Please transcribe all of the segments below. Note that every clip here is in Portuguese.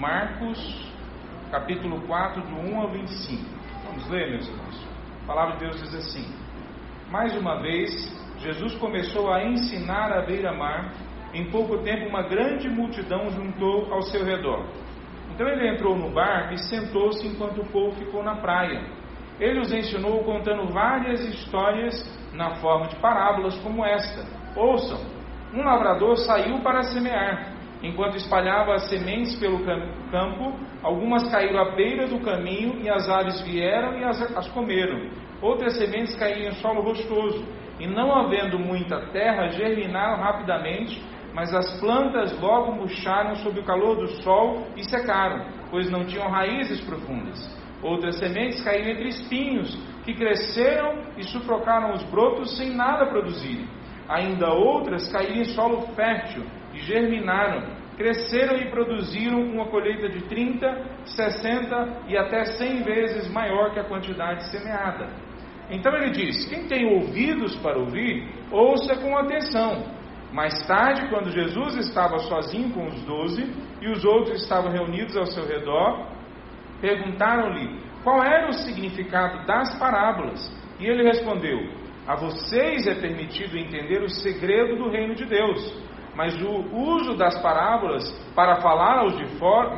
Marcos, capítulo 4, do 1 ao 25. Vamos ler, meus irmãos. A palavra de Deus diz assim: mais uma vez, Jesus começou a ensinar à beira-mar. Em pouco tempo, uma grande multidão juntou ao seu redor. Então ele entrou no barco e sentou-se enquanto o povo ficou na praia. Ele os ensinou contando várias histórias na forma de parábolas como esta. Ouçam: um lavrador saiu para semear. Enquanto espalhava as sementes pelo campo, algumas caíram à beira do caminho e as aves vieram e as comeram. Outras sementes caíram em solo rochoso e, não havendo muita terra, germinaram rapidamente, mas as plantas logo murcharam sob o calor do sol e secaram, pois não tinham raízes profundas. Outras sementes caíram entre espinhos, que cresceram e sufocaram os brotos sem nada produzirem. Ainda outras caíram em solo fértil e germinaram, cresceram e produziram uma colheita de 30, 60 e até 100 vezes maior que a quantidade semeada. Então ele diz: quem tem ouvidos para ouvir, ouça com atenção. Mais tarde, quando Jesus estava sozinho com os 12 e os outros estavam reunidos ao seu redor, perguntaram-lhe qual era o significado das parábolas. E ele respondeu: a vocês é permitido entender o segredo do reino de Deus, mas uso as parábolas para falar aos de fora,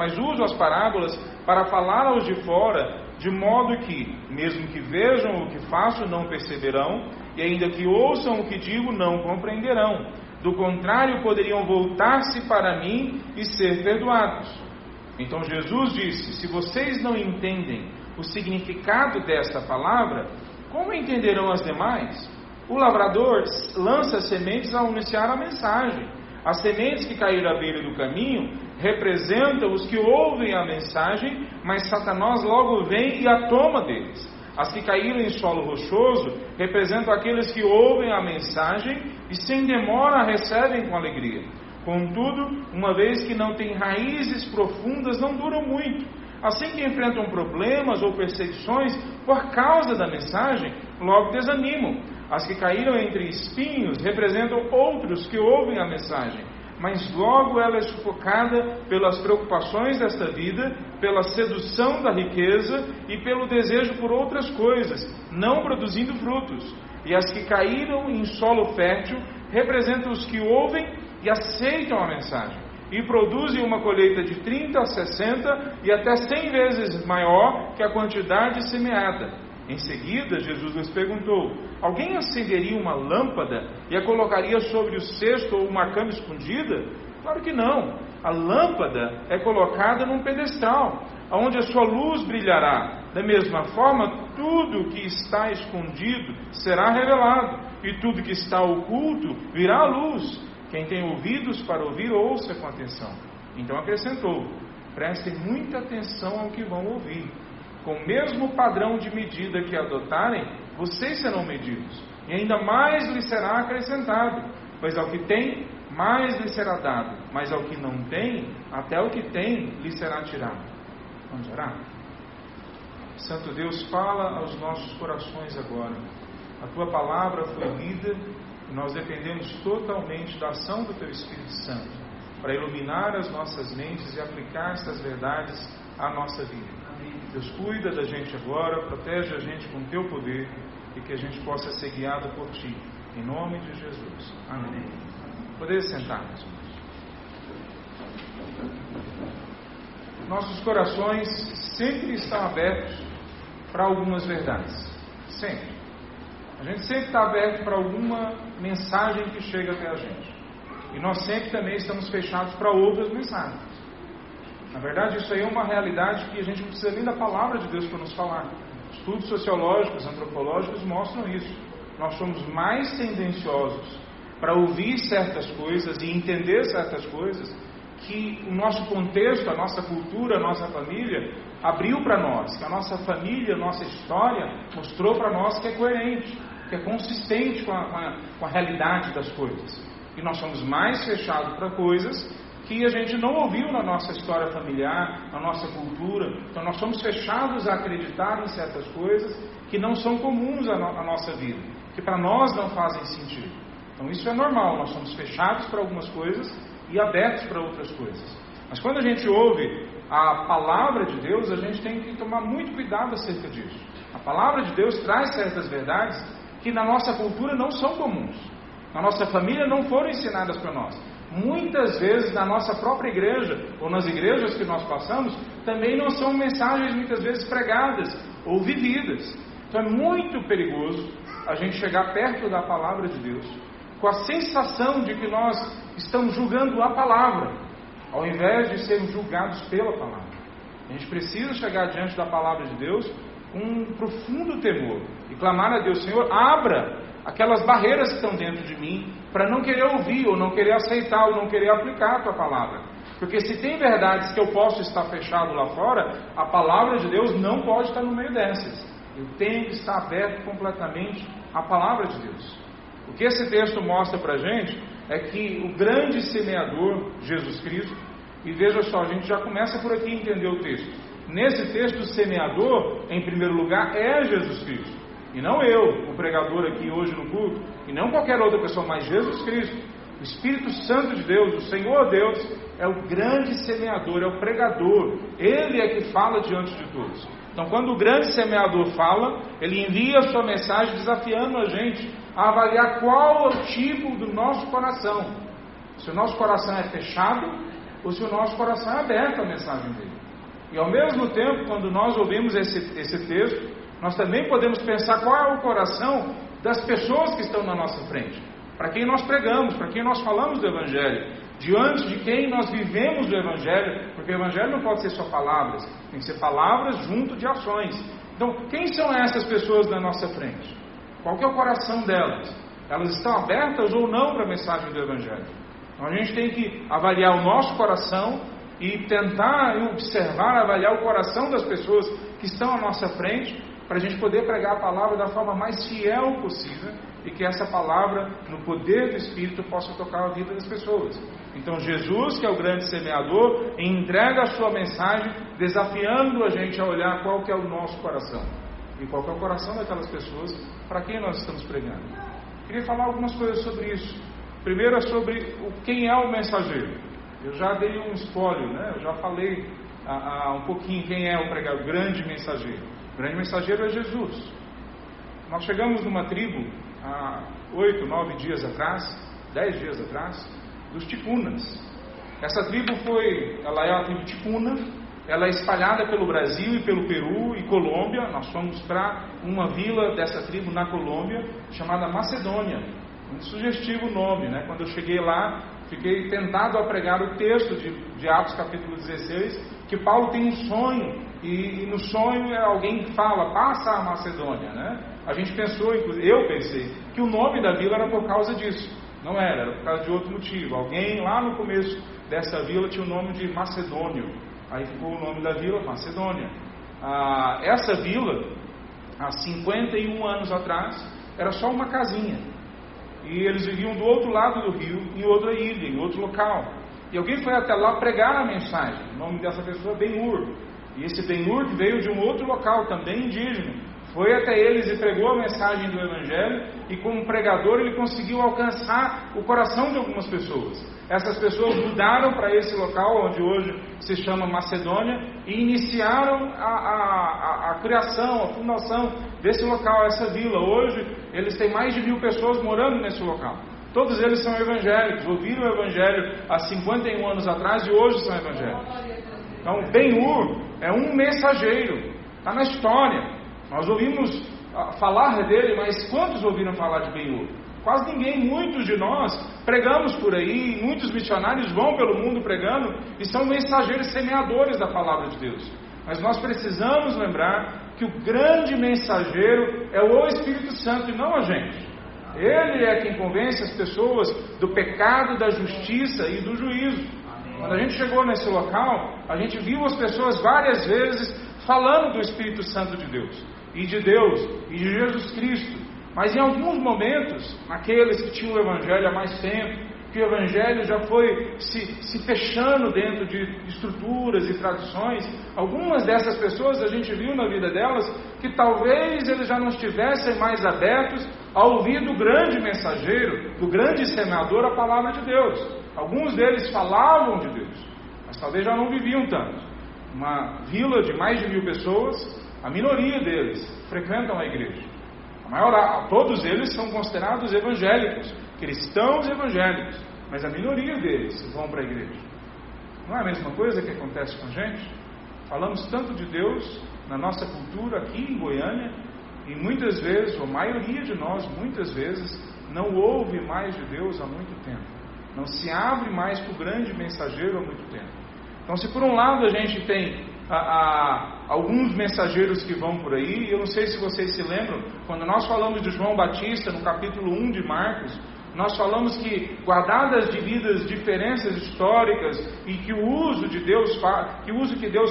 de modo que, mesmo que vejam o que faço, não perceberão, e ainda que ouçam o que digo, não compreenderão. Do contrário, poderiam voltar-se para mim e ser perdoados. Então Jesus disse: se vocês não entendem o significado desta palavra, como entenderão as demais? O lavrador lança sementes ao anunciar a mensagem. As sementes que caíram à beira do caminho representam os que ouvem a mensagem, mas Satanás logo vem e a toma deles. As que caíram em solo rochoso representam aqueles que ouvem a mensagem e sem demora a recebem com alegria. Contudo, uma vez que não têm raízes profundas, não duram muito. Assim que enfrentam problemas ou perseguições por causa da mensagem, logo desanimam. As que caíram entre espinhos representam outros que ouvem a mensagem, mas logo ela é sufocada pelas preocupações desta vida, pela sedução da riqueza e pelo desejo por outras coisas, não produzindo frutos. E as que caíram em solo fértil representam os que ouvem e aceitam a mensagem, e produzem uma colheita de 30 a 60 e até 100 vezes maior que a quantidade semeada. Em seguida, Jesus lhes perguntou: alguém acenderia uma lâmpada e a colocaria sobre o cesto ou uma cama escondida? Claro que não. A lâmpada é colocada num pedestal, onde a sua luz brilhará. Da mesma forma, tudo que está escondido será revelado, e tudo que está oculto virá à luz. Quem tem ouvidos para ouvir, ouça com atenção. Então acrescentou: prestem muita atenção ao que vão ouvir. Com o mesmo padrão de medida que adotarem, vocês serão medidos, e ainda mais lhes será acrescentado. Pois ao que tem, mais lhe será dado, mas ao que não tem, até o que tem lhe será tirado. Vamos orar? Santo Deus, fala aos nossos corações agora. A Tua palavra foi lida e nós dependemos totalmente da ação do Teu Espírito Santo para iluminar as nossas mentes e aplicar essas verdades à nossa vida. Deus, cuida da gente agora, protege a gente com o Teu poder e que a gente possa ser guiado por Ti. Em nome de Jesus. Amém. Poder sentar, meus irmãos. Nossos corações sempre estão abertos para algumas verdades. Sempre. A gente sempre está aberto para alguma mensagem que chega até a gente. E nós sempre também estamos fechados para outras mensagens. Na verdade, isso aí é uma realidade que a gente não precisa nem da palavra de Deus para nos falar. Estudos sociológicos, antropológicos mostram isso. Nós somos mais tendenciosos para ouvir certas coisas e entender certas coisas que o nosso contexto, a nossa cultura, a nossa família abriu para nós, que a nossa família, a nossa história mostrou para nós que é coerente, que é consistente com a realidade das coisas. E nós somos mais fechados para coisas que a gente não ouviu na nossa história familiar, na nossa cultura. Então nós somos fechados a acreditar em certas coisas que não são comuns à nossa vida, que para nós não fazem sentido. Então isso é normal, nós somos fechados para algumas coisas e abertos para outras coisas. Mas quando a gente ouve a palavra de Deus, a gente tem que tomar muito cuidado acerca disso. A palavra de Deus traz certas verdades que na nossa cultura não são comuns. Na nossa família não foram ensinadas para nós. Muitas vezes na nossa própria igreja, ou nas igrejas que nós passamos, também não são mensagens muitas vezes pregadas ou vividas. Então é muito perigoso a gente chegar perto da palavra de Deus com a sensação de que nós estamos julgando a palavra, ao invés de sermos julgados pela palavra. A gente precisa chegar diante da palavra de Deus com um profundo temor e clamar a Deus: Senhor, abra aquelas barreiras que estão dentro de mim para não querer ouvir, ou não querer aceitar, ou não querer aplicar a tua palavra. Porque se tem verdades que eu posso estar fechado lá fora, a palavra de Deus não pode estar no meio dessas. Eu tenho que estar aberto completamente à palavra de Deus. O que esse texto mostra para a gente é que o grande semeador, Jesus Cristo, e veja só, a gente já começa por aqui a entender o texto. Nesse texto, o semeador, em primeiro lugar, é Jesus Cristo. E não eu, o pregador aqui hoje no culto, e não qualquer outra pessoa, mas Jesus Cristo. O Espírito Santo de Deus, o Senhor Deus, é o grande semeador, é o pregador. Ele é que fala diante de todos. Então, quando o grande semeador fala, ele envia a sua mensagem desafiando a gente a avaliar qual é o tipo do nosso coração. Se o nosso coração é fechado ou se o nosso coração é aberto à mensagem dele. E ao mesmo tempo, quando nós ouvimos esse texto, nós também podemos pensar qual é o coração das pessoas que estão na nossa frente, para quem nós pregamos, para quem nós falamos do Evangelho, diante de quem nós vivemos o Evangelho, porque o Evangelho não pode ser só palavras, tem que ser palavras junto de ações. Então, quem são essas pessoas na nossa frente? Qual que é o coração delas? Elas estão abertas ou não para a mensagem do Evangelho? Então, a gente tem que avaliar o nosso coração e tentar observar, avaliar o coração das pessoas que estão à nossa frente, para a gente poder pregar a palavra da forma mais fiel possível e que essa palavra, no poder do Espírito, possa tocar a vida das pessoas. Então Jesus, que é o grande semeador, entrega a sua mensagem, desafiando a gente a olhar qual que é o nosso coração e qual que é o coração daquelas pessoas para quem nós estamos pregando. Queria falar algumas coisas sobre isso. Primeiro é sobre quem é o mensageiro. Eu já dei um spoiler, né? Eu já falei um pouquinho quem é o pregador, o grande mensageiro. O grande mensageiro é Jesus. Nós chegamos numa tribo há 8, 9 dias atrás, 10 dias atrás, dos ticunas. Essa tribo ela é a tribo ticuna, ela é espalhada pelo Brasil e pelo Peru e Colômbia. Nós fomos para uma vila dessa tribo na Colômbia, chamada Macedônia. Muito sugestivo o nome, né? Quando eu cheguei lá, fiquei tentado a pregar o texto de Atos capítulo 16, que Paulo tem um sonho, e no sonho alguém fala, passa a Macedônia, né? A gente pensou, eu pensei, que o nome da vila era por causa disso. Não era por causa de outro motivo. Alguém lá no começo dessa vila tinha o nome de Macedônio, aí ficou o nome da vila Macedônia. Essa vila, há 51 anos atrás, era só uma casinha, e eles viviam do outro lado do rio, em outra ilha, em outro local. E alguém foi até lá pregar a mensagem. O nome dessa pessoa é Ben-Hur. E esse Ben-Hur, que veio de um outro local, também indígena, foi até eles e pregou a mensagem do Evangelho, e como pregador ele conseguiu alcançar o coração de algumas pessoas. Essas pessoas mudaram para esse local, onde hoje se chama Macedônia, e iniciaram a criação, a fundação desse local, essa vila. Hoje eles têm mais de 1.000 pessoas morando nesse local. Todos eles são evangélicos, ouviram o Evangelho há 51 anos atrás e hoje são evangélicos. Então Ben-Hur é um mensageiro, está na história. Nós ouvimos falar dele, mas quantos ouviram falar de Ben-Hur? Quase ninguém. Muitos de nós pregamos por aí, muitos missionários vão pelo mundo pregando e são mensageiros semeadores da palavra de Deus. Mas nós precisamos lembrar que o grande mensageiro é o Espírito Santo e não a gente. Ele é quem convence as pessoas do pecado, da justiça e do juízo. Quando a gente chegou nesse local, a gente viu as pessoas várias vezes falando do Espírito Santo de Deus, e de Deus, e de Jesus Cristo. Mas em alguns momentos, aqueles que tinham o Evangelho há mais tempo, que o Evangelho já foi se fechando dentro de estruturas e tradições, algumas dessas pessoas a gente viu na vida delas que talvez eles já não estivessem mais abertos a ouvir do grande mensageiro, do grande semeador, a palavra de Deus. Alguns deles falavam de Deus, mas talvez já não viviam tanto. Uma vila de mais de 1000 pessoas, a minoria deles frequentam a igreja. Todos eles são considerados evangélicos, cristãos evangélicos, mas a minoria deles vão para a igreja. Não é a mesma coisa que acontece com a gente? Falamos tanto de Deus na nossa cultura aqui em Goiânia, e muitas vezes, ou a maioria de nós, muitas vezes, não ouve mais de Deus há muito tempo. Não se abre mais para o grande mensageiro há muito tempo. Então, se por um lado a gente tem alguns mensageiros que vão por aí, eu não sei se vocês se lembram, quando nós falamos de João Batista, no capítulo 1 de Marcos, nós falamos que, guardadas devidas diferenças históricas e que o uso que Deus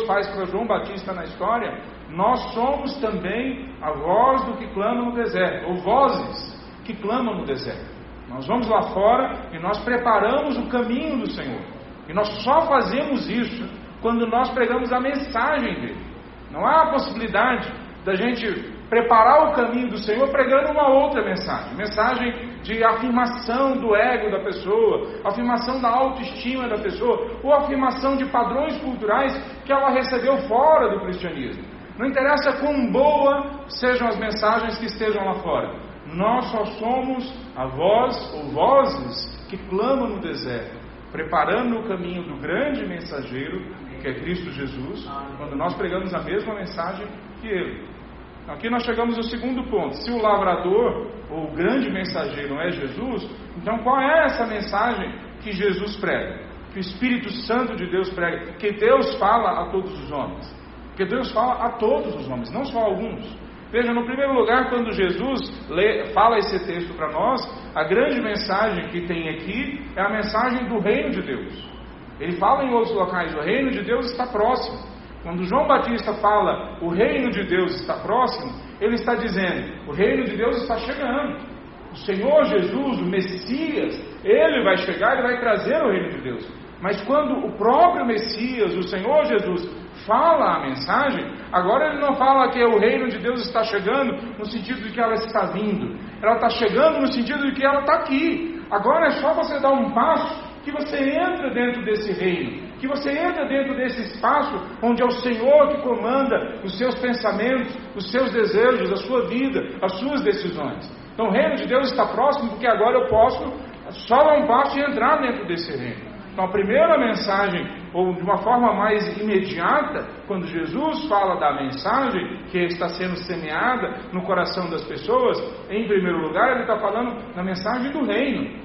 faz para João Batista na história, nós somos também a voz do que clama no deserto, ou vozes que clamam no deserto. Nós vamos lá fora e nós preparamos o caminho do Senhor. E nós só fazemos isso quando nós pregamos a mensagem dele. Não há a possibilidade da gente preparar o caminho do Senhor pregando uma outra mensagem de afirmação do ego da pessoa, afirmação da autoestima da pessoa, ou afirmação de padrões culturais que ela recebeu fora do cristianismo. Não interessa quão boa sejam as mensagens que estejam lá fora. Nós só somos a voz ou vozes que clamam no deserto, preparando o caminho do grande mensageiro, que é Cristo Jesus, quando nós pregamos a mesma mensagem que Ele. Aqui nós chegamos ao segundo ponto. Se o lavrador, ou o grande mensageiro, é Jesus, então qual é essa mensagem que Jesus prega? Que o Espírito Santo de Deus prega? Que Deus fala a todos os homens. Porque Deus fala a todos os homens, não só a alguns. Veja, no primeiro lugar, quando Jesus fala esse texto para nós, a grande mensagem que tem aqui é a mensagem do reino de Deus. Ele fala em outros locais, o reino de Deus está próximo. Quando João Batista fala, o reino de Deus está próximo, ele está dizendo, o reino de Deus está chegando. O Senhor Jesus, o Messias, ele vai chegar e vai trazer o reino de Deus. Mas quando o próprio Messias, o Senhor Jesus, fala a mensagem, agora ele não fala que o reino de Deus está chegando no sentido de que ela está vindo. Ela está chegando no sentido de que ela está aqui. Agora é só você dar um passo que você entra dentro desse reino, que você entra dentro desse espaço onde é o Senhor que comanda os seus pensamentos, os seus desejos, a sua vida, as suas decisões. Então o reino de Deus está próximo porque agora eu posso só dar um passo e entrar dentro desse reino. Então a primeira mensagem, ou de uma forma mais imediata, quando Jesus fala da mensagem que está sendo semeada no coração das pessoas, em primeiro lugar ele está falando da mensagem do reino.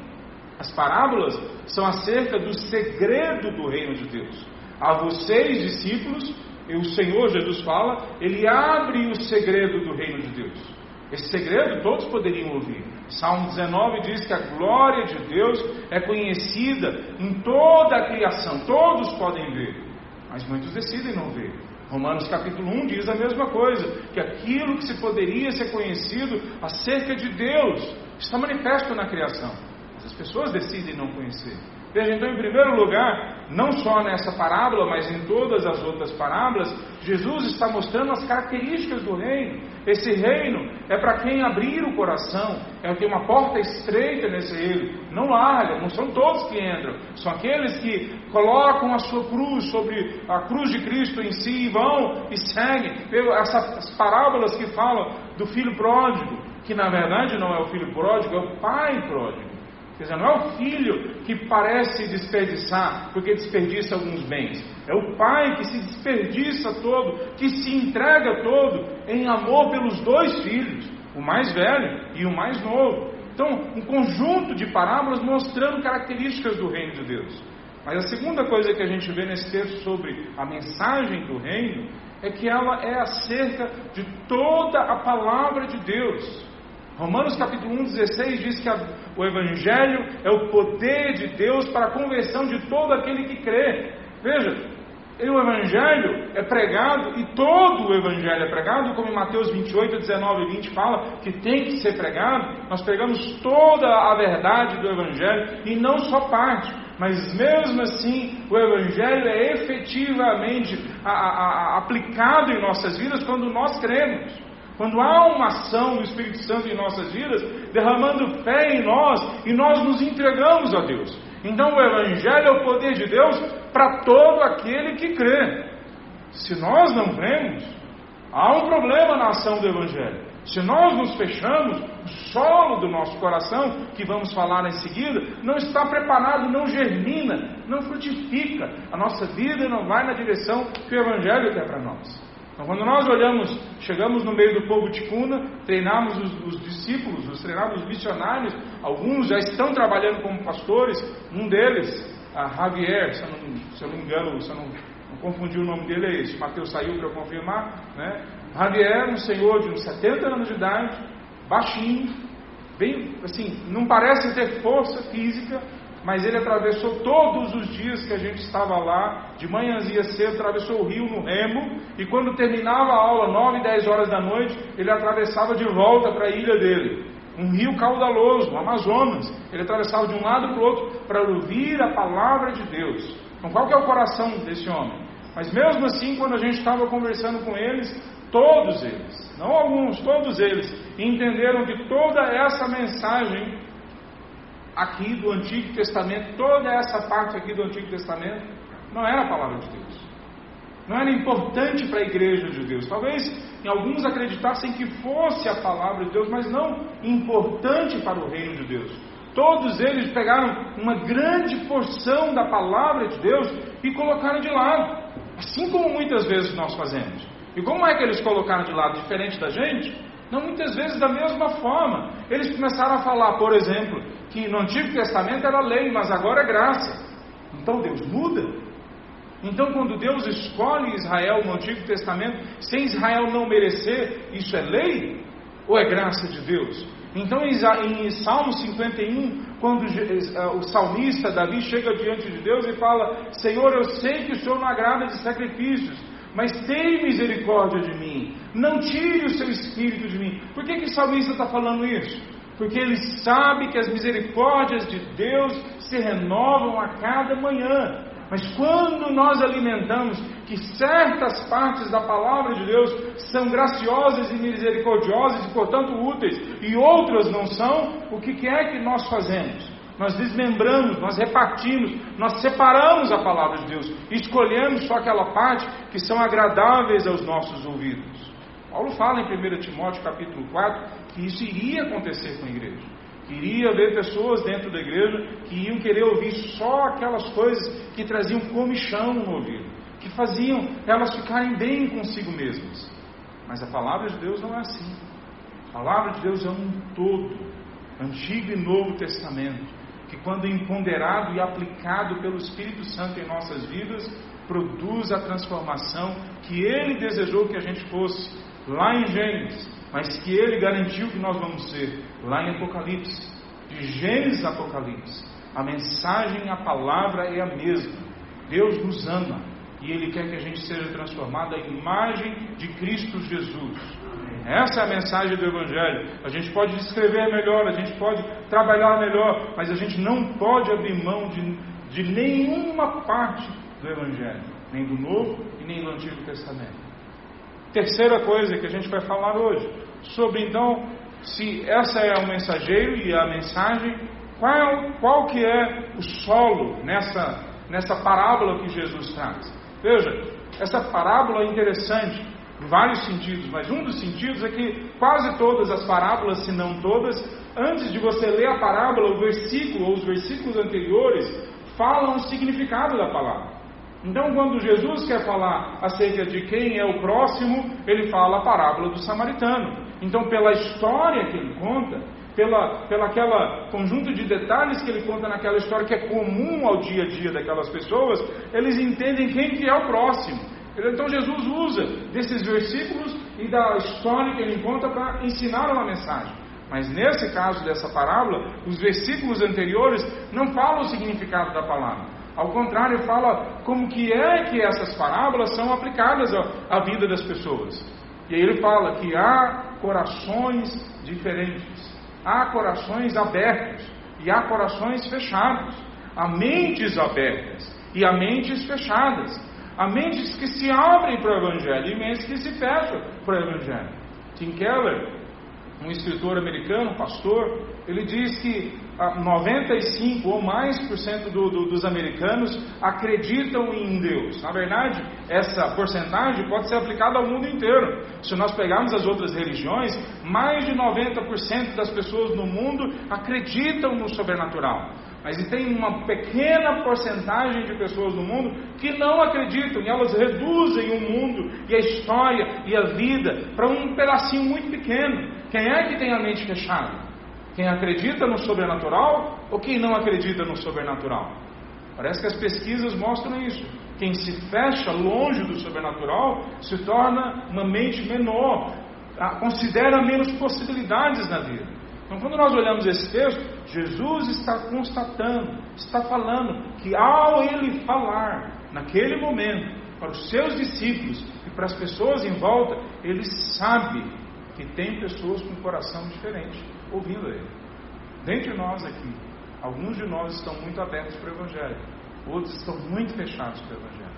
As parábolas são acerca do segredo do reino de Deus. A vocês, discípulos, e o Senhor Jesus fala, ele abre o segredo do reino de Deus. Esse segredo todos poderiam ouvir. Salmo 19 diz que a glória de Deus é conhecida em toda a criação, todos podem ver, mas muitos decidem não ver. Romanos capítulo 1 diz a mesma coisa, que aquilo que se poderia ser conhecido acerca de Deus está manifesto na criação, mas as pessoas decidem não conhecer. Veja, então, em primeiro lugar, não só nessa parábola, mas em todas as outras parábolas, Jesus está mostrando as características do reino. Esse reino é para quem abrir o coração, tem uma porta estreita nesse reino, não larga, não são todos que entram, são aqueles que colocam a sua cruz sobre a cruz de Cristo em si e vão e seguem. Essas parábolas que falam do filho pródigo, que na verdade não é o filho pródigo, é o pai pródigo. Quer dizer, não é o filho que parece desperdiçar porque desperdiça alguns bens. É o pai que se desperdiça todo, que se entrega todo em amor pelos dois filhos, o mais velho e o mais novo. Então, um conjunto de parábolas mostrando características do reino de Deus. Mas a segunda coisa que a gente vê nesse texto sobre a mensagem do reino é que ela é acerca de toda a palavra de Deus. Romanos capítulo 1,16 diz que o Evangelho é o poder de Deus para a conversão de todo aquele que crê. Veja, o Evangelho é pregado, e todo o Evangelho é pregado, como em Mateus 28, 19 e 20 fala que tem que ser pregado. Nós pregamos toda a verdade do Evangelho e não só parte. Mas mesmo assim, o Evangelho é efetivamente aplicado em nossas vidas quando nós cremos. Quando há uma ação do Espírito Santo em nossas vidas, derramando fé em nós, e nós nos entregamos a Deus. Então o Evangelho é o poder de Deus para todo aquele que crê. Se nós não cremos, há um problema na ação do Evangelho. Se nós nos fechamos, o solo do nosso coração, que vamos falar em seguida, não está preparado, não germina, não frutifica. A nossa vida não vai na direção que o Evangelho quer para nós. Então, quando nós olhamos, chegamos no meio do povo ticuna, treinamos os discípulos, treinamos os missionários, alguns já estão trabalhando como pastores, um deles, a Javier, se eu não me engano, se eu não confundi o nome dele, é esse, Mateus saiu para eu confirmar, né? Javier, um senhor de uns 70 anos de idade, baixinho, bem, assim, não parece ter força física, mas ele atravessou todos os dias que a gente estava lá, de manhãzinha cedo, atravessou o rio no remo, e quando terminava a aula, 9, 10 horas da noite, ele atravessava de volta para a ilha dele. Um rio caudaloso, o Amazonas. Ele atravessava de um lado para o outro para ouvir a palavra de Deus. Então, qual que é o coração desse homem? Mas mesmo assim, quando a gente estava conversando com eles, todos eles, não alguns, todos eles, entenderam que toda essa mensagem aqui do Antigo Testamento, toda essa parte aqui do Antigo Testamento, não era a palavra de Deus. Não era importante para a igreja de Deus. Talvez em alguns acreditassem que fosse a palavra de Deus, mas não importante para o reino de Deus. Todos eles pegaram uma grande porção da palavra de Deus e colocaram de lado, assim como muitas vezes nós fazemos. E como é que eles colocaram de lado? Diferente da gente? Não, muitas vezes da mesma forma. Eles começaram a falar, por exemplo, que no Antigo Testamento era lei, mas agora é graça. Então Deus muda? Então quando Deus escolhe Israel no Antigo Testamento, sem Israel não merecer, isso é lei? Ou é graça de Deus? Então em Salmo 51, quando o salmista Davi chega diante de Deus e fala: Senhor, eu sei que o Senhor não agrada de sacrifícios, mas tem misericórdia de mim, não tire o seu espírito de mim. Por que o salmista está falando isso? Porque ele sabe que as misericórdias de Deus se renovam a cada manhã. Mas quando nós alimentamos que certas partes da palavra de Deus são graciosas e misericordiosas e portanto úteis, e outras não são, o que é que nós fazemos? Nós desmembramos, nós repartimos, nós separamos a palavra de Deus, escolhemos só aquela parte que são agradáveis aos nossos ouvidos. Paulo fala em 1 Timóteo capítulo 4 que isso iria acontecer com a igreja. Que iria haver pessoas dentro da igreja que iam querer ouvir só aquelas coisas que traziam comichão no ouvido, que faziam elas ficarem bem consigo mesmas. Mas a palavra de Deus não é assim. A palavra de Deus é um todo, Antigo e Novo Testamento, que quando empoderado e aplicado pelo Espírito Santo em nossas vidas, produz a transformação que Ele desejou que a gente fosse lá em Gênesis, mas que Ele garantiu que nós vamos ser lá em Apocalipse. De Gênesis a Apocalipse, a mensagem, a palavra é a mesma. Deus nos ama e Ele quer que a gente seja transformado à imagem de Cristo Jesus. Essa é a mensagem do Evangelho. A gente pode descrever melhor, a gente pode trabalhar melhor, mas a gente não pode abrir mão de nenhuma parte do Evangelho, nem do Novo e nem do Antigo Testamento. Terceira coisa que a gente vai falar hoje, sobre então, se essa é o mensageiro e a mensagem, qual que é o solo nessa parábola que Jesus traz. Veja, essa parábola é interessante em vários sentidos, mas um dos sentidos é que quase todas as parábolas, se não todas, antes de você ler a parábola, o versículo ou os versículos anteriores falam o significado da palavra. Então, quando Jesus quer falar acerca de quem é o próximo, ele fala a parábola do samaritano. Então, pela história que ele conta, pela aquela conjunto de detalhes que ele conta naquela história que é comum ao dia a dia daquelas pessoas, eles entendem quem que é o próximo. Então, Jesus usa desses versículos e da história que ele conta para ensinar uma mensagem. Mas nesse caso dessa parábola, os versículos anteriores não falam o significado da palavra. Ao contrário, fala como que é que essas parábolas são aplicadas à vida das pessoas. E aí ele fala que há corações diferentes, há corações abertos e há corações fechados, há mentes abertas e há mentes fechadas, há mentes que se abrem para o Evangelho e mentes que se fecham para o Evangelho. Tim Keller, um escritor americano, pastor, ele diz que 95% ou mais dos americanos acreditam em Deus. Na verdade, essa porcentagem pode ser aplicada ao mundo inteiro. Se nós pegarmos as outras religiões, mais de 90% das pessoas no mundo acreditam no sobrenatural. Mas tem uma pequena porcentagem de pessoas no mundo que não acreditam, e elas reduzem o mundo e a história e a vida para um pedacinho muito pequeno. Quem é que tem a mente fechada? Quem acredita no sobrenatural ou quem não acredita no sobrenatural? Parece que as pesquisas mostram isso. Quem se fecha longe do sobrenatural se torna uma mente menor, considera menos possibilidades na vida. Então, quando nós olhamos esse texto, Jesus está constatando, está falando que ao Ele falar, naquele momento, para os seus discípulos e para as pessoas em volta, Ele sabe que tem pessoas com coração diferente ouvindo Ele. Dentre nós aqui, alguns de nós estão muito abertos para o Evangelho, outros estão muito fechados para o Evangelho.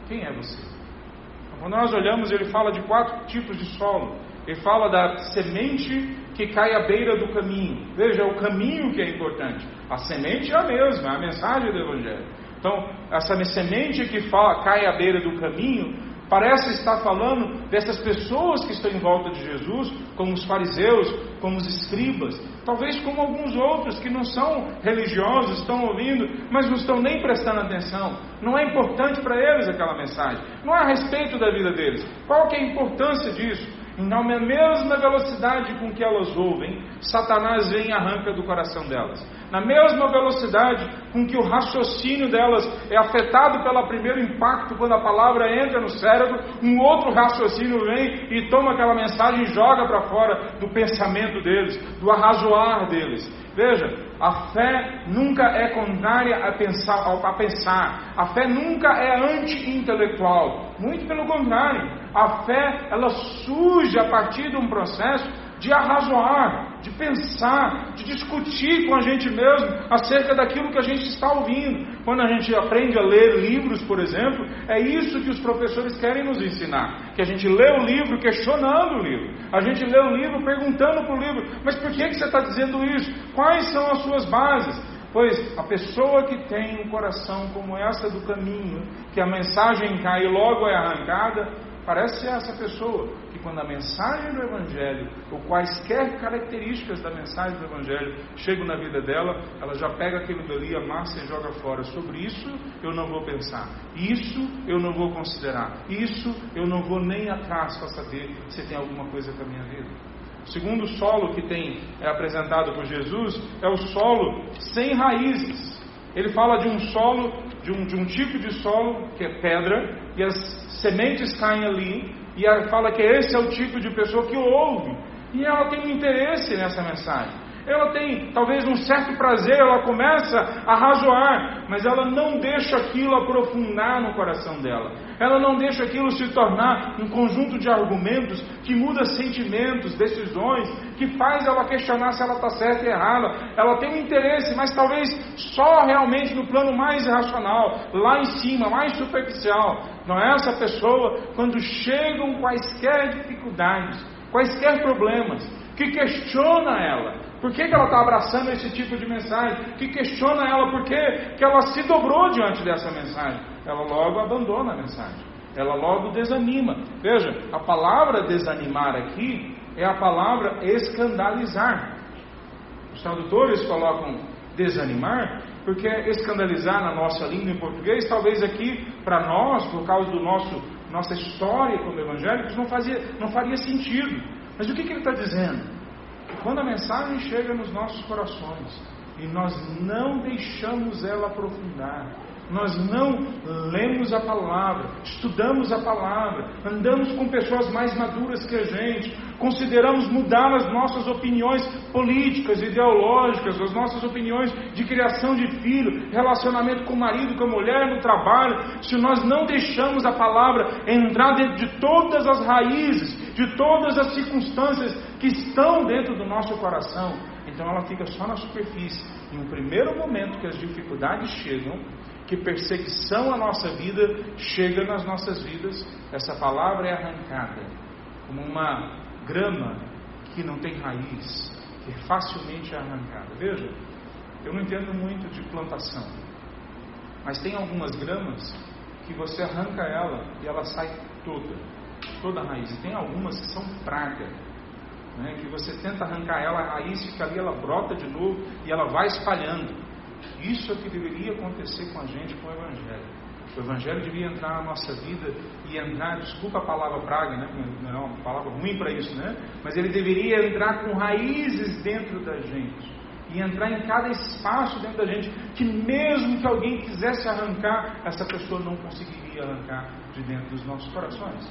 Quem é você? Então, quando nós olhamos, Ele fala de 4 tipos de solo. Ele fala da semente que cai à beira do caminho. Veja, é o caminho que é importante. A semente é a mesma, é a mensagem do Evangelho. Então, essa semente que cai à beira do caminho, parece estar falando dessas pessoas que estão em volta de Jesus, como os fariseus, como os escribas, talvez como alguns outros que não são religiosos, estão ouvindo, mas não estão nem prestando atenção. Não é importante para eles aquela mensagem. Não é a respeito da vida deles. Qual que é a importância disso? Na mesma velocidade com que elas ouvem, Satanás vem e arranca do coração delas. Na mesma velocidade com que o raciocínio delas é afetado pelo primeiro impacto, quando a palavra entra no cérebro, um outro raciocínio vem e toma aquela mensagem e joga para fora do pensamento deles, do arrazoar deles. Veja, a fé nunca é contrária a pensar. A fé nunca é anti-intelectual. Muito pelo contrário. A fé, ela surge a partir de um processo de arrazoar, de pensar, de discutir com a gente mesmo acerca daquilo que a gente está ouvindo. Quando a gente aprende a ler livros, por exemplo, é isso que os professores querem nos ensinar. Que a gente lê o livro questionando o livro. A gente lê o livro perguntando para o livro, mas por que você está dizendo isso? Quais são as suas bases? Pois a pessoa que tem um coração como essa do caminho, que a mensagem cai e logo é arrancada, parece ser essa pessoa que quando a mensagem do Evangelho, ou quaisquer características da mensagem do Evangelho chegam na vida dela, ela já pega aquilo dali, amassa e joga fora. Sobre isso eu não vou pensar, isso eu não vou considerar, isso eu não vou nem atrás para saber se tem alguma coisa com a minha vida. O segundo solo que é apresentado por Jesus é o solo sem raízes. Ele fala de um solo, de um tipo de solo que é pedra, e as sementes caem ali, e ela fala que esse é o tipo de pessoa que ouve, e ela tem um interesse nessa mensagem. Ela tem talvez um certo prazer, ela começa a razoar, mas ela não deixa aquilo aprofundar no coração dela. Ela não deixa aquilo se tornar um conjunto de argumentos que muda sentimentos, decisões, que faz ela questionar se ela está certa e errada. Ela tem um interesse, mas talvez só realmente no plano mais racional, lá em cima, mais superficial. Não é essa pessoa, quando chegam quaisquer dificuldades, quaisquer problemas, que questiona ela. Por que ela está abraçando esse tipo de mensagem? Que questiona ela por que ela se dobrou diante dessa mensagem. Ela logo abandona a mensagem. Ela logo desanima. Veja, a palavra desanimar aqui é a palavra escandalizar. Os tradutores colocam desanimar porque escandalizar na nossa língua em português, talvez aqui para nós, por causa do nossa história como evangélicos, não faria sentido. Mas o que ele está dizendo? Quando a mensagem chega nos nossos corações e nós não deixamos ela aprofundar, nós não lemos a palavra, estudamos a palavra, andamos com pessoas mais maduras que a gente, consideramos mudar as nossas opiniões políticas, ideológicas, as nossas opiniões de criação de filho, relacionamento com o marido, com a mulher, no trabalho, se nós não deixamos a palavra entrar dentro de todas as raízes, de todas as circunstâncias que estão dentro do nosso coração, então ela fica só na superfície. Em um primeiro momento que as dificuldades chegam, que perseguição à nossa vida chega nas nossas vidas, essa palavra é arrancada como uma grama que não tem raiz, que facilmente é arrancada. Veja, Eu não entendo muito de plantação, mas tem algumas gramas que você arranca ela e ela sai toda a raiz. E tem algumas que são praga, né? Que você tenta arrancar ela, a raiz fica ali, ela brota de novo e ela vai espalhando. Isso é o que deveria acontecer com a gente, com o Evangelho. O Evangelho devia entrar na nossa vida e entrar, desculpa a palavra praga, né? Não é uma palavra ruim para isso, né? Mas ele deveria entrar com raízes dentro da gente e entrar em cada espaço dentro da gente, que mesmo que alguém quisesse arrancar, essa pessoa não conseguiria arrancar de dentro dos nossos corações.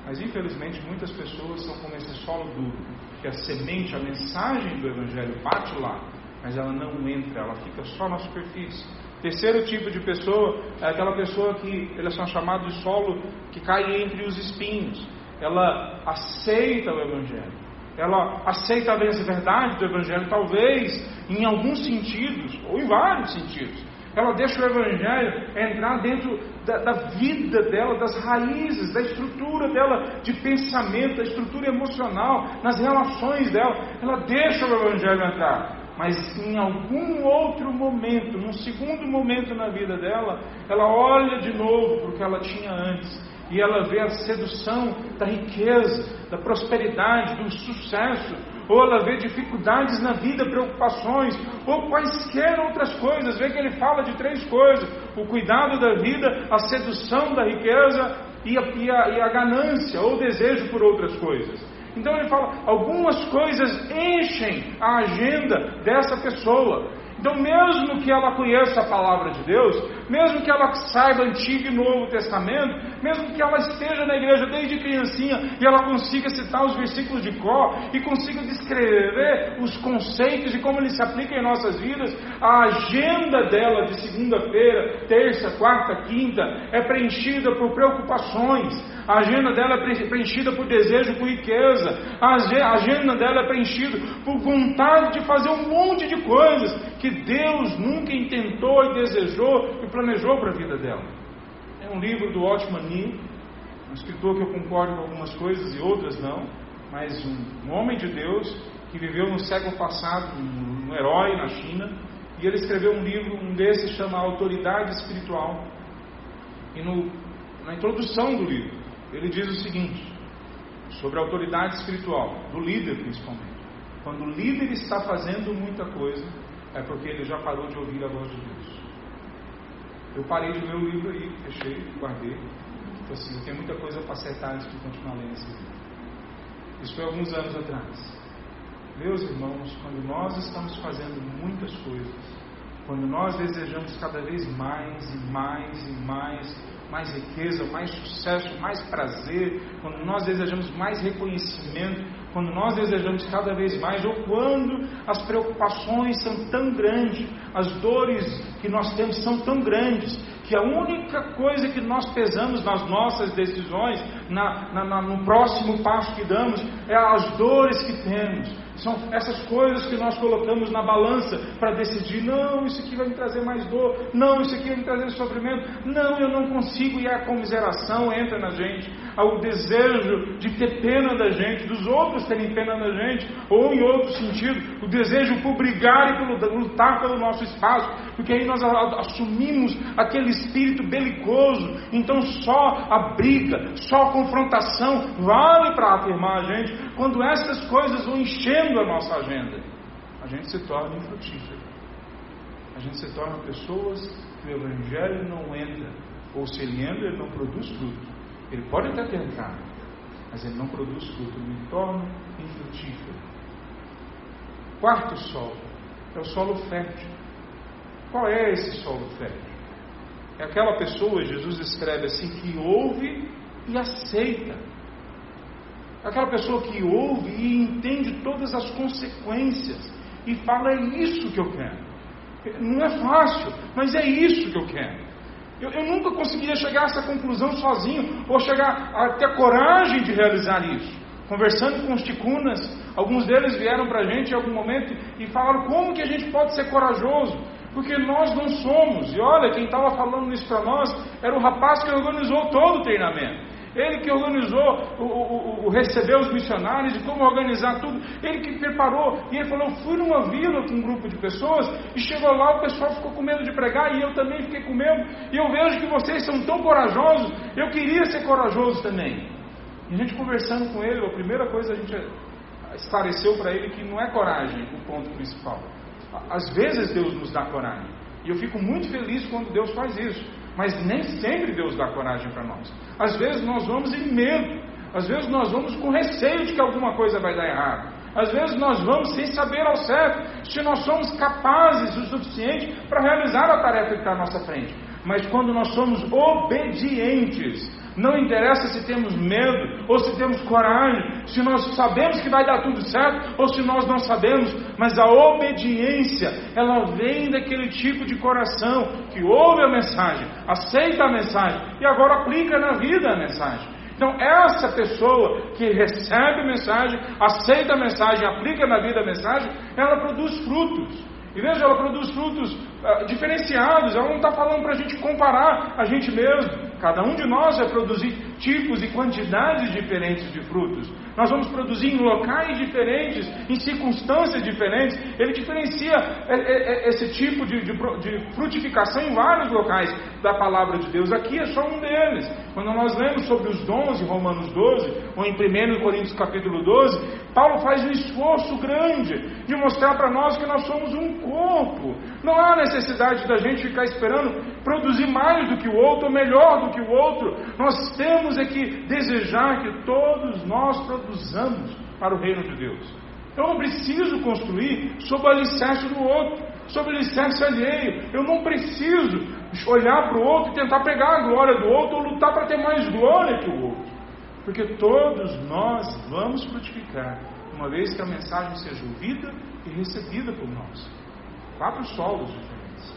Mas infelizmente muitas pessoas são como esse solo duro, que a semente, a mensagem do Evangelho bate lá, mas ela não entra, ela fica só na superfície. Terceiro tipo de pessoa é aquela pessoa que eles são chamados de solo que cai entre os espinhos. Ela aceita o Evangelho, ela aceita a verdade do Evangelho, talvez em alguns sentidos, ou em vários sentidos. Ela deixa o Evangelho entrar dentro da vida dela, das raízes, da estrutura dela de pensamento, da estrutura emocional, nas relações dela. Ela deixa o Evangelho entrar. Mas em algum outro momento, num segundo momento na vida dela, ela olha de novo para o que ela tinha antes. E ela vê a sedução da riqueza, da prosperidade, do sucesso. Ou ela vê dificuldades na vida, preocupações, ou quaisquer outras coisas. Vê que ele fala de 3 coisas: o cuidado da vida, a sedução da riqueza e a ganância, ou o desejo por outras coisas. Então ele fala, algumas coisas enchem a agenda dessa pessoa. Então mesmo que ela conheça a palavra de Deus, mesmo que ela saiba Antigo e Novo Testamento, mesmo que ela esteja na igreja desde criancinha e ela consiga citar os versículos de cor e consiga descrever os conceitos e como eles se aplicam em nossas vidas, a agenda dela de segunda-feira, terça, quarta, quinta é preenchida por preocupações. A agenda dela é preenchida por desejo, por riqueza. A agenda dela é preenchida por vontade de fazer um monte de coisas que Deus nunca intentou e desejou e planejou para a vida dela. É um livro do Watchman Nee, um escritor que eu concordo com algumas coisas e outras não, mas um homem de Deus que viveu no século passado, um herói na China, e ele escreveu um livro, um desses chama Autoridade Espiritual. E na introdução do livro ele diz o seguinte, sobre a autoridade espiritual, do líder principalmente. Quando o líder está fazendo muita coisa, é porque ele já parou de ouvir a voz de Deus. Eu parei de ler o livro aí, fechei, guardei. Então assim, eu tenho muita coisa para acertar antes de continuar lendo esse livro. Isso foi alguns anos atrás. Meus irmãos, quando nós estamos fazendo muitas coisas, quando nós desejamos cada vez mais e mais e mais riqueza, mais sucesso, mais prazer, quando nós desejamos mais reconhecimento, quando nós desejamos cada vez mais, ou quando as preocupações são tão grandes, as dores que nós temos são tão grandes, que a única coisa que nós pesamos nas nossas decisões, no próximo passo que damos, é as dores que temos. São essas coisas que nós colocamos na balança para decidir, não, isso aqui vai me trazer mais dor, não, isso aqui vai me trazer sofrimento, não, eu não consigo, e a comiseração entra na gente, o desejo de ter pena da gente, dos outros terem pena da gente, ou em outro sentido, o desejo por brigar e por lutar pelo nosso espaço, porque aí nós assumimos aquele espírito belicoso, então só a briga, só a confrontação vale para afirmar a gente. Quando essas coisas vão enchendo a nossa agenda, a gente se torna infrutífero, a gente se torna pessoas que o Evangelho não entra, ou se ele entra, ele não produz fruto. Ele pode até tentar, mas ele não produz fruto, ele me torna infrutífero. Quarto solo é o solo fértil. Qual é esse solo fértil? É aquela pessoa, Jesus escreve assim, que ouve e aceita. É aquela pessoa que ouve e entende todas as consequências e fala, é isso que eu quero. Não é fácil, mas é isso que eu quero. Eu nunca conseguiria chegar a essa conclusão sozinho, ou chegar a ter a coragem de realizar isso. Conversando com os ticunas, alguns deles vieram para a gente em algum momento e falaram como que a gente pode ser corajoso, porque nós não somos. E olha, quem estava falando isso para nós era o rapaz que organizou todo o treinamento. Ele que organizou receber os missionários e como organizar tudo, ele que preparou. E ele falou, eu fui numa vila com um grupo de pessoas e chegou lá, o pessoal ficou com medo de pregar e eu também fiquei com medo, e eu vejo que vocês são tão corajosos, eu queria ser corajoso também. E a gente conversando com ele, a primeira coisa a gente esclareceu para ele que não é coragem o ponto principal. Às vezes Deus nos dá coragem, e eu fico muito feliz quando Deus faz isso, mas nem sempre Deus dá coragem para nós. Às vezes nós vamos em medo, às vezes nós vamos com receio de que alguma coisa vai dar errado, às vezes nós vamos sem saber ao certo se nós somos capazes o suficiente para realizar a tarefa que está à nossa frente. Mas quando nós somos obedientes, não interessa se temos medo ou se temos coragem, se nós sabemos que vai dar tudo certo ou se nós não sabemos, mas a obediência, ela vem daquele tipo de coração que ouve a mensagem, aceita a mensagem e agora aplica na vida a mensagem. Então essa pessoa que recebe a mensagem, aceita a mensagem, aplica na vida a mensagem, ela produz frutos. E veja, ela produz frutos diferenciados. Ela não está falando para a gente comparar a gente mesmo. Cada um de nós vai produzir tipos e quantidades diferentes de frutos. Nós vamos produzir em locais diferentes, em circunstâncias diferentes. Ele diferencia esse tipo de frutificação em vários locais da palavra de Deus. Aqui é só um deles. Quando nós lemos sobre os dons em Romanos 12, ou em 1 Coríntios capítulo 12, Paulo faz um esforço grande de mostrar para nós que nós somos um corpo. Não há necessidade da gente ficar esperando produzir mais do que o outro, ou melhor do que o outro. Nós temos que desejar que todos nós produzamos para o reino de Deus. Eu não preciso construir sob o alicerce do outro, sob o alicerce alheio. Eu não preciso olhar para o outro e tentar pegar a glória do outro, ou lutar para ter mais glória que o outro. Porque todos nós vamos frutificar, uma vez que a mensagem seja ouvida e recebida por nós. 4 solos diferentes.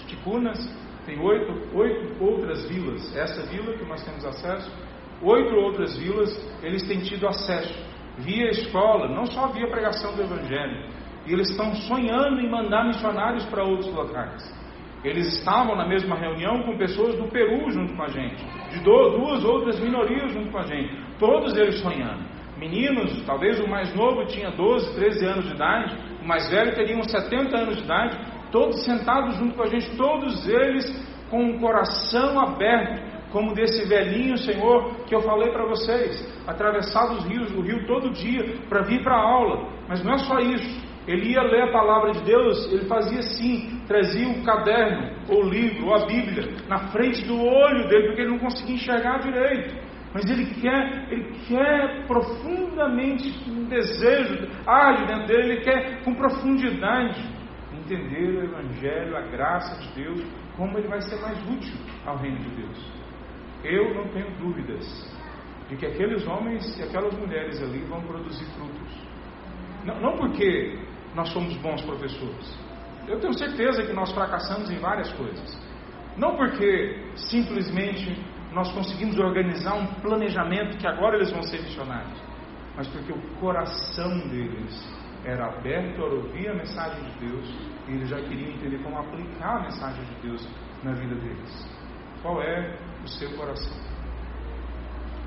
Ticunas tem 8 outras vilas. Essa vila que nós temos acesso, 8 outras vilas, eles têm tido acesso via escola, não só via pregação do Evangelho. E eles estão sonhando em mandar missionários para outros locais. Eles estavam na mesma reunião com pessoas do Peru junto com a gente, de 2 outras minorias junto com a gente, todos eles sonhando. Meninos, talvez o mais novo tinha 12, 13 anos de idade, o mais velho teria uns 70 anos de idade, todos sentados junto com a gente, todos eles com o coração aberto, como desse velhinho, Senhor, que eu falei para vocês, atravessar os rios, o rio todo dia, para vir para a aula. Mas não é só isso, ele ia ler a palavra de Deus, ele fazia assim, trazia um caderno, ou livro, ou a Bíblia, na frente do olho dele, porque ele não conseguia enxergar direito. Mas ele quer profundamente, um desejo arde dentro dele, ele quer com profundidade entender o Evangelho, a graça de Deus, como ele vai ser mais útil ao reino de Deus. Eu não tenho dúvidas de que aqueles homens e aquelas mulheres ali vão produzir frutos. Não porque nós somos bons professores. Eu tenho certeza que nós fracassamos em várias coisas. Não porque simplesmente nós conseguimos organizar um planejamento que agora eles vão ser missionários, mas porque o coração deles era aberto a ouvir a mensagem de Deus e eles já queriam entender como aplicar a mensagem de Deus na vida deles. Qual é o seu coração?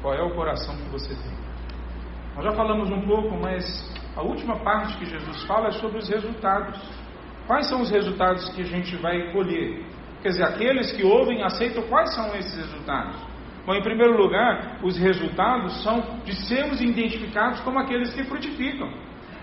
Qual é o coração que você tem? Nós já falamos um pouco, mas a última parte que Jesus fala é sobre os resultados. Quais são os resultados que a gente vai colher? Quer dizer, aqueles que ouvem e aceitam, quais são esses resultados? Bom, em primeiro lugar, os resultados são de sermos identificados como aqueles que frutificam.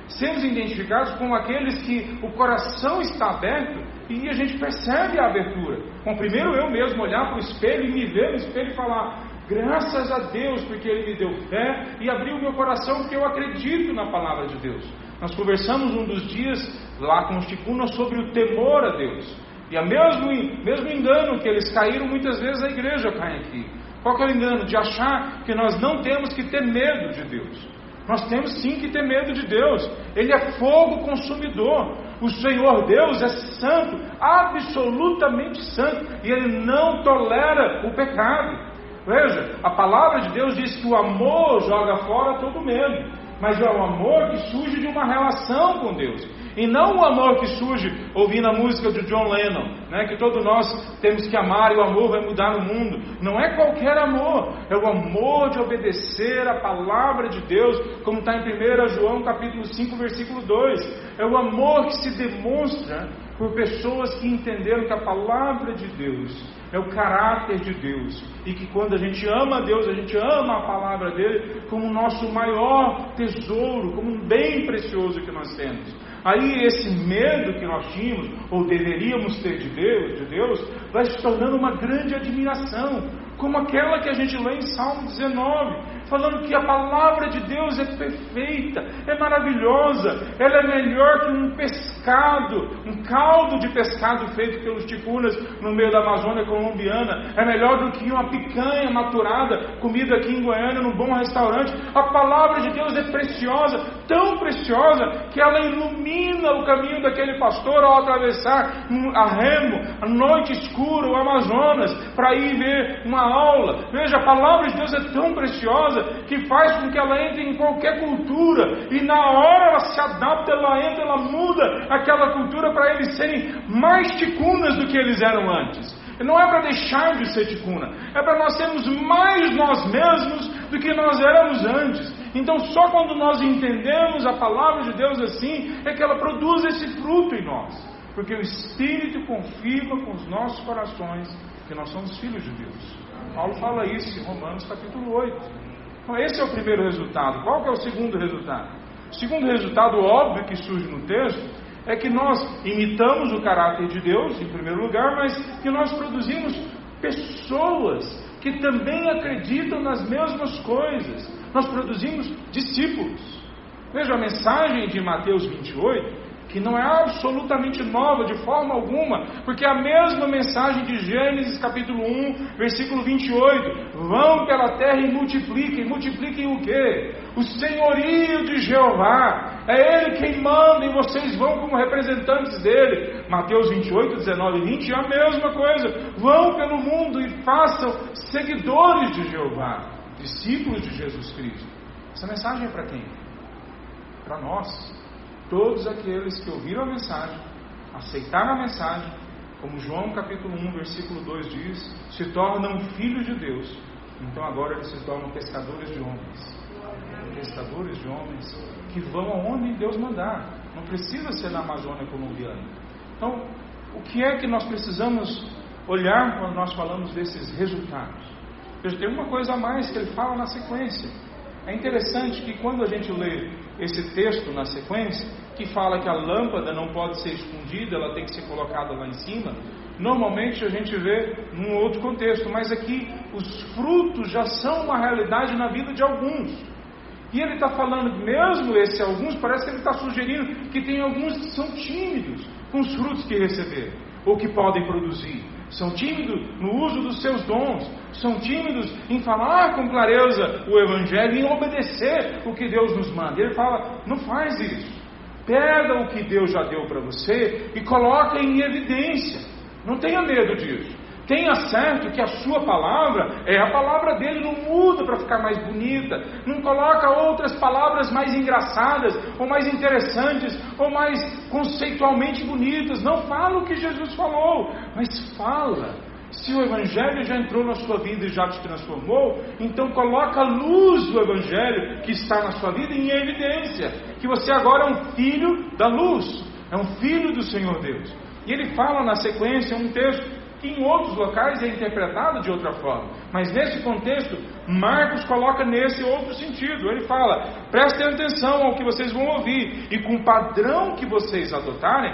Sermos identificados como aqueles que o coração está aberto e a gente percebe a abertura. Bom, primeiro eu mesmo olhar para o espelho e me ver no espelho e falar: graças a Deus porque Ele me deu fé e abriu o meu coração porque eu acredito na palavra de Deus. Nós conversamos um dos dias lá com os ticunas sobre o temor a Deus. E o mesmo engano que eles caíram, muitas vezes a igreja cai aqui. Qual que é o engano? De achar que nós não temos que ter medo de Deus. Nós temos sim que ter medo de Deus. Ele é fogo consumidor. O Senhor Deus é santo, absolutamente santo, e Ele não tolera o pecado. Veja, a palavra de Deus diz que o amor joga fora todo medo, mas é o amor que surge de uma relação com Deus. E não o amor que surge ouvindo a música de John Lennon, né, que todos nós temos que amar e o amor vai mudar o mundo. Não é qualquer amor, é o amor de obedecer a palavra de Deus, como está em 1 João capítulo 5, versículo 2. É o amor que se demonstra por pessoas que entenderam que a palavra de Deus é o caráter de Deus, e que quando a gente ama a Deus, a gente ama a palavra dele como o nosso maior tesouro, como um bem precioso que nós temos. Aí esse medo que nós tínhamos, ou deveríamos ter de Deus, vai se tornando uma grande admiração, como aquela que a gente lê em Salmo 19, falando que a palavra de Deus é perfeita, é maravilhosa, ela é melhor que um pescado, um caldo de pescado feito pelos ticunas no meio da Amazônia colombiana, é melhor do que uma picanha maturada, comida aqui em Goiânia, num bom restaurante. A palavra de Deus é preciosa, tão preciosa, que ela ilumina o caminho daquele pastor ao atravessar a remo, a noite escura, o Amazonas, para ir ver uma aula. Veja, a palavra de Deus é tão preciosa que faz com que ela entre em qualquer cultura, e na hora ela se adapta, ela entra, ela muda aquela cultura para eles serem mais ticunas do que eles eram antes. E não é para deixar de ser ticuna, é para nós sermos mais nós mesmos do que nós éramos antes. Então só quando nós entendemos a palavra de Deus assim, é que ela produz esse fruto em nós, porque o Espírito confirma com os nossos corações que nós somos filhos de Deus. Paulo fala isso em Romanos capítulo 8. Então esse é o primeiro resultado. Qual que é o segundo resultado? O segundo resultado óbvio que surge no texto é que nós imitamos o caráter de Deus, em primeiro lugar, mas que nós produzimos pessoas que também acreditam nas mesmas coisas. Nós produzimos discípulos. Veja a mensagem de Mateus 28, que não é absolutamente nova de forma alguma, porque é a mesma mensagem de Gênesis capítulo 1, versículo 28. Vão pela terra e multipliquem. Multipliquem o quê? O senhorio de Jeová. É Ele quem manda e vocês vão como representantes dele. Mateus 28, 19 e 20 é a mesma coisa. Vão pelo mundo e façam seguidores de Jeová, discípulos de Jesus Cristo. Essa mensagem é para quem? Para nós. Todos aqueles que ouviram a mensagem, aceitaram a mensagem, como João capítulo 1, versículo 2 diz, se tornam filhos de Deus. Então agora eles se tornam pescadores de homens. Pescadores de homens que vão aonde Deus mandar. Não precisa ser na Amazônia colombiana. Então, o que é que nós precisamos olhar quando nós falamos desses resultados? Veja, tem uma coisa a mais que ele fala na sequência. É interessante que quando a gente lê esse texto na sequência, que fala que a lâmpada não pode ser escondida, ela tem que ser colocada lá em cima, normalmente a gente vê num outro contexto, mas aqui os frutos já são uma realidade na vida de alguns. E ele está falando, mesmo esse alguns, parece que ele está sugerindo que tem alguns que são tímidos com os frutos que receberam, ou que podem produzir. São tímidos no uso dos seus dons, são tímidos em falar com clareza o Evangelho, em obedecer o que Deus nos manda. Ele fala, não faz isso. Pega o que Deus já deu para você e coloca em evidência. Não tenha medo disso. Tenha certo que a sua palavra é a palavra dele, não muda para ficar mais bonita, não coloca outras palavras mais engraçadas, ou mais interessantes, ou mais conceitualmente bonitas. Não fala o que Jesus falou, mas fala. Se o Evangelho já entrou na sua vida e já te transformou, então coloca a luz do Evangelho que está na sua vida em evidência, que você agora é um filho da luz, é um filho do Senhor Deus. E ele fala na sequência um texto que em outros locais é interpretado de outra forma, mas nesse contexto Marcos coloca nesse outro sentido. Ele fala, prestem atenção ao que vocês vão ouvir, e com o padrão que vocês adotarem,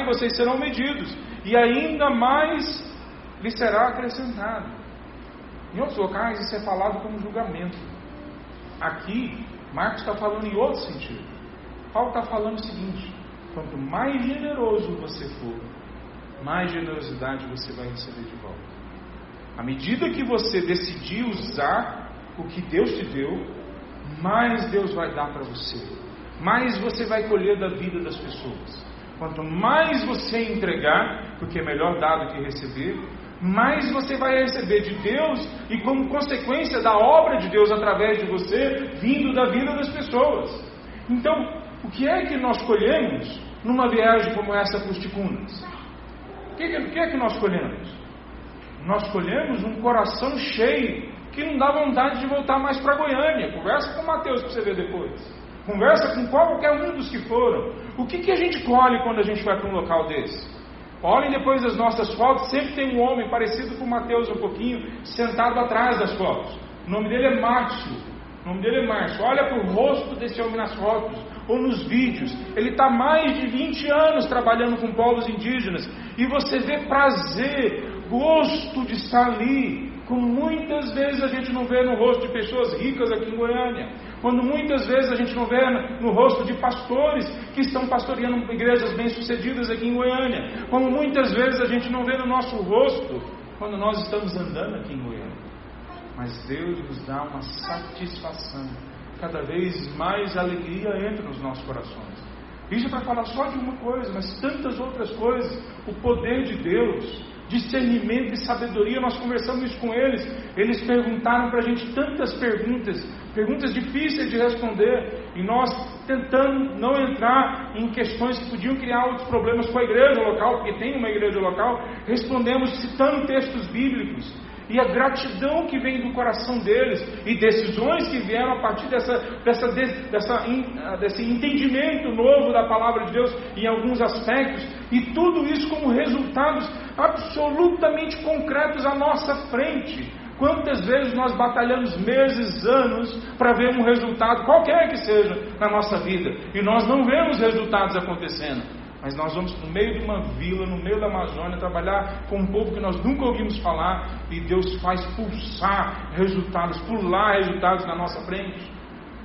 vocês serão medidos, e ainda mais lhes será acrescentado. Em outros locais isso é falado como julgamento. Aqui Marcos está falando em outro sentido. Paulo está falando o seguinte: quanto mais generoso você for, mais generosidade você vai receber de volta. À medida que você decidir usar o que Deus te deu, mais Deus vai dar para você, mais você vai colher da vida das pessoas. Quanto mais você entregar, porque é melhor dar do que receber, mais você vai receber de Deus, e como consequência da obra de Deus através de você, vindo da vida das pessoas. Então, o que é que nós colhemos numa viagem como essa para os Ticunas? O que é que nós colhemos? Nós colhemos um coração cheio que não dá vontade de voltar mais para Goiânia. Conversa com o Mateus para você ver depois. Conversa com qualquer um dos que foram. O que a gente colhe quando a gente vai para um local desse? Olhem depois as nossas fotos, sempre tem um homem parecido com o Mateus um pouquinho, sentado atrás das fotos. O nome dele é Márcio. Olha para o rosto desse homem nas fotos ou nos vídeos. Ele está há mais de 20 anos trabalhando com povos indígenas. E você vê prazer, gosto de estar ali, como muitas vezes a gente não vê no rosto de pessoas ricas aqui em Goiânia. Quando muitas vezes a gente não vê no rosto de pastores que estão pastoreando igrejas bem-sucedidas aqui em Goiânia. Como muitas vezes a gente não vê no nosso rosto quando nós estamos andando aqui em Goiânia. Mas Deus nos dá uma satisfação. Cada vez mais alegria entra nos nossos corações. Isso é para falar só de uma coisa, mas tantas outras coisas. O poder de Deus, discernimento e sabedoria, nós conversamos isso com eles. Eles perguntaram para a gente tantas perguntas difíceis de responder, e nós tentando não entrar em questões que podiam criar outros problemas com a igreja local, porque tem uma igreja local. Respondemos citando textos bíblicos, e a gratidão que vem do coração deles, e decisões que vieram a partir desse entendimento novo da palavra de Deus em alguns aspectos, e tudo isso como resultados absolutamente concretos à nossa frente. Quantas vezes nós batalhamos meses, anos, para ver um resultado, qualquer que seja, na nossa vida, e nós não vemos resultados acontecendo. Mas nós vamos no meio de uma vila, no meio da Amazônia, trabalhar com um povo que nós nunca ouvimos falar, e Deus faz pulsar resultados, pular resultados na nossa frente.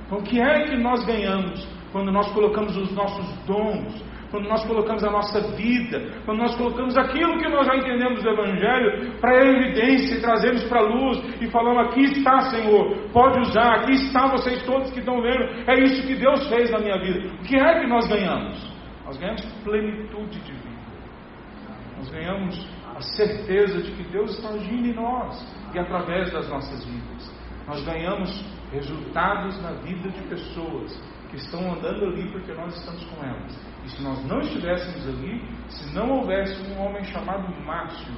Então o que é que nós ganhamos quando nós colocamos os nossos dons, quando nós colocamos a nossa vida, quando nós colocamos aquilo que nós já entendemos do Evangelho para a evidência e trazemos para a luz e falamos: aqui está, Senhor, pode usar, aqui está, vocês todos que estão vendo, é isso que Deus fez na minha vida. O que é que nós ganhamos? Nós ganhamos plenitude de vida. Nós ganhamos a certeza de que Deus está agindo em nós e através das nossas vidas. Nós ganhamos resultados na vida de pessoas que estão andando ali porque nós estamos com elas. E se nós não estivéssemos ali, se não houvesse um homem chamado Márcio,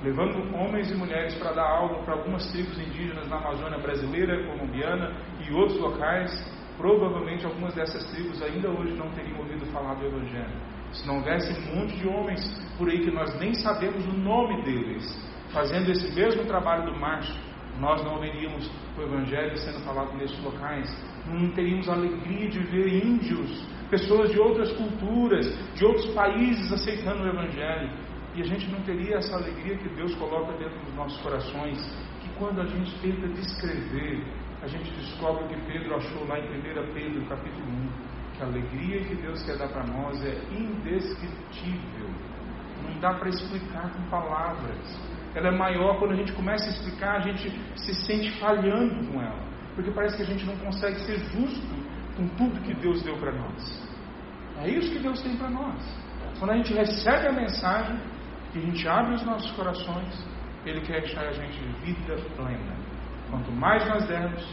levando homens e mulheres para dar aula para algumas tribos indígenas na Amazônia brasileira, colombiana e outros locais, provavelmente algumas dessas tribos ainda hoje não teriam ouvido falar do Evangelho. Se não houvesse um monte de homens por aí que nós nem sabemos o nome deles, fazendo esse mesmo trabalho do Márcio, nós não veríamos o Evangelho sendo falado nesses locais. Não teríamos a alegria de ver índios, pessoas de outras culturas, de outros países aceitando o Evangelho. E a gente não teria essa alegria que Deus coloca dentro dos nossos corações, que quando a gente tenta descrever, a gente descobre o que Pedro achou lá em 1 Pedro capítulo 1, que a alegria que Deus quer dar para nós é indescritível, não dá para explicar com palavras. Ela é maior. Quando a gente começa a explicar, a gente se sente falhando com ela, porque parece que a gente não consegue ser justo com tudo que Deus deu para nós. É isso que Deus tem para nós. Quando a gente recebe a mensagem, que a gente abre os nossos corações, Ele quer deixar a gente de vida plena. Quanto mais nós dermos,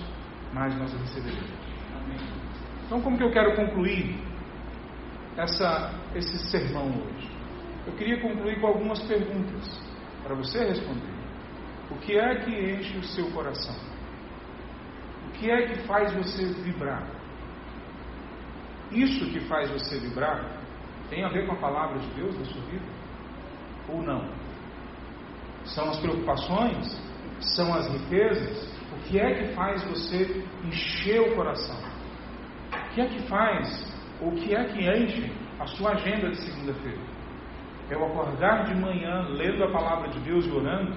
mais nós receberemos. Amém. Então, como que eu quero concluir esse sermão hoje? Eu queria concluir com algumas perguntas para você responder. O que é que enche o seu coração? O que é que faz você vibrar? Isso que faz você vibrar tem a ver com a palavra de Deus na sua vida? Ou não? São as preocupações? São as riquezas? O que é que faz você encher o coração? O que é que faz, ou o que é que enche a sua agenda de segunda-feira? É o acordar de manhã, lendo a palavra de Deus e orando?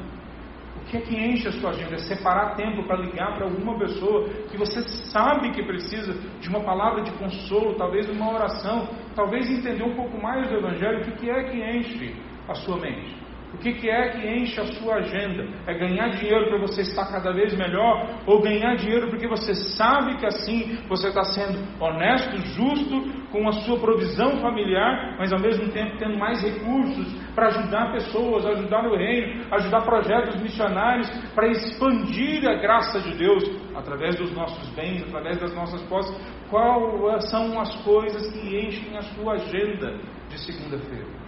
O que é que enche a sua agenda? É separar tempo para ligar para alguma pessoa que você sabe que precisa de uma palavra de consolo, talvez uma oração, talvez entender um pouco mais do Evangelho. O que é que enche a sua mente? O que é que enche a sua agenda? É ganhar dinheiro para você estar cada vez melhor? Ou ganhar dinheiro porque você sabe que assim você está sendo honesto, justo com a sua provisão familiar, mas ao mesmo tempo tendo mais recursos para ajudar pessoas, ajudar no reino, ajudar projetos missionários, para expandir a graça de Deus através dos nossos bens, através das nossas posses? Quais são as coisas que enchem a sua agenda de segunda-feira?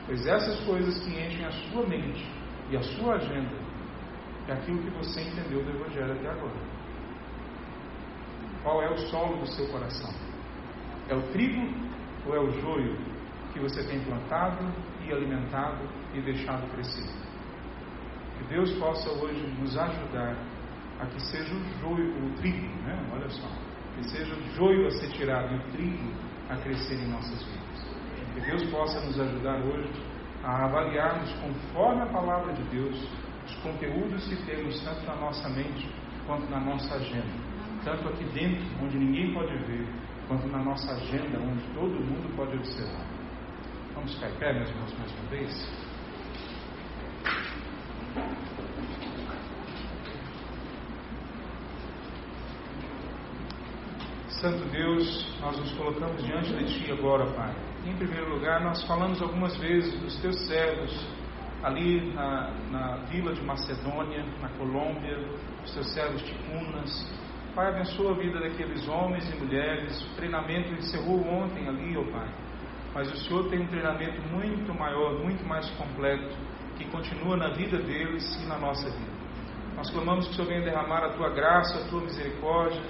Pois essas coisas que enchem a sua mente e a sua agenda é aquilo que você entendeu do Evangelho até agora. Qual é o solo do seu coração? É o trigo ou é o joio que você tem plantado e alimentado e deixado crescer? Que Deus possa hoje nos ajudar a que seja o joio, o trigo, olha só, que seja o joio a ser tirado e o trigo a crescer em nossas vidas. Que Deus possa nos ajudar hoje a avaliarmos conforme a palavra de Deus os conteúdos que temos tanto na nossa mente quanto na nossa agenda, tanto aqui dentro, onde ninguém pode ver, quanto na nossa agenda, onde todo mundo pode observar. Vamos ficar em pé, meus irmãos, mais uma vez? Santo Deus, nós nos colocamos diante de Ti agora, Pai. Em primeiro lugar, nós falamos algumas vezes dos Teus servos ali na vila de Macedônia, na Colômbia, os Teus servos ticunas. Pai, abençoa a vida daqueles homens e mulheres. O treinamento encerrou ontem ali, ó Pai. Mas o Senhor tem um treinamento muito maior, muito mais completo, que continua na vida deles e na nossa vida. Nós clamamos que o Senhor venha derramar a Tua graça, a Tua misericórdia,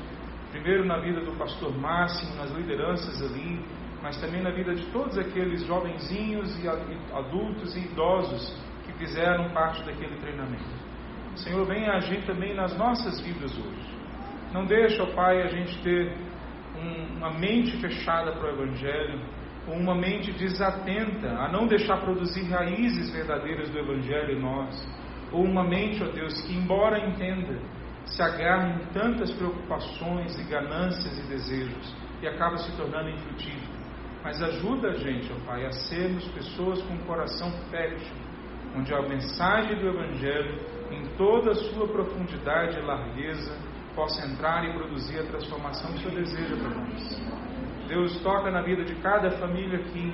primeiro na vida do pastor Máximo, nas lideranças ali, mas também na vida de todos aqueles jovenzinhos e adultos e idosos que fizeram parte daquele treinamento. O Senhor venha agir também nas nossas vidas hoje. Não deixa, ó Pai, a gente ter uma mente fechada para o Evangelho, ou uma mente desatenta a não deixar produzir raízes verdadeiras do Evangelho em nós, ou uma mente, ó Deus, que embora entenda, se agarra em tantas preocupações e ganâncias e desejos e acaba se tornando infrutífero. Mas ajuda a gente, ó Pai, a sermos pessoas com um coração fértil, onde a mensagem do Evangelho, em toda a sua profundidade e largueza, possa entrar e produzir a transformação que o Senhor deseja para nós. Deus, toca na vida de cada família aqui,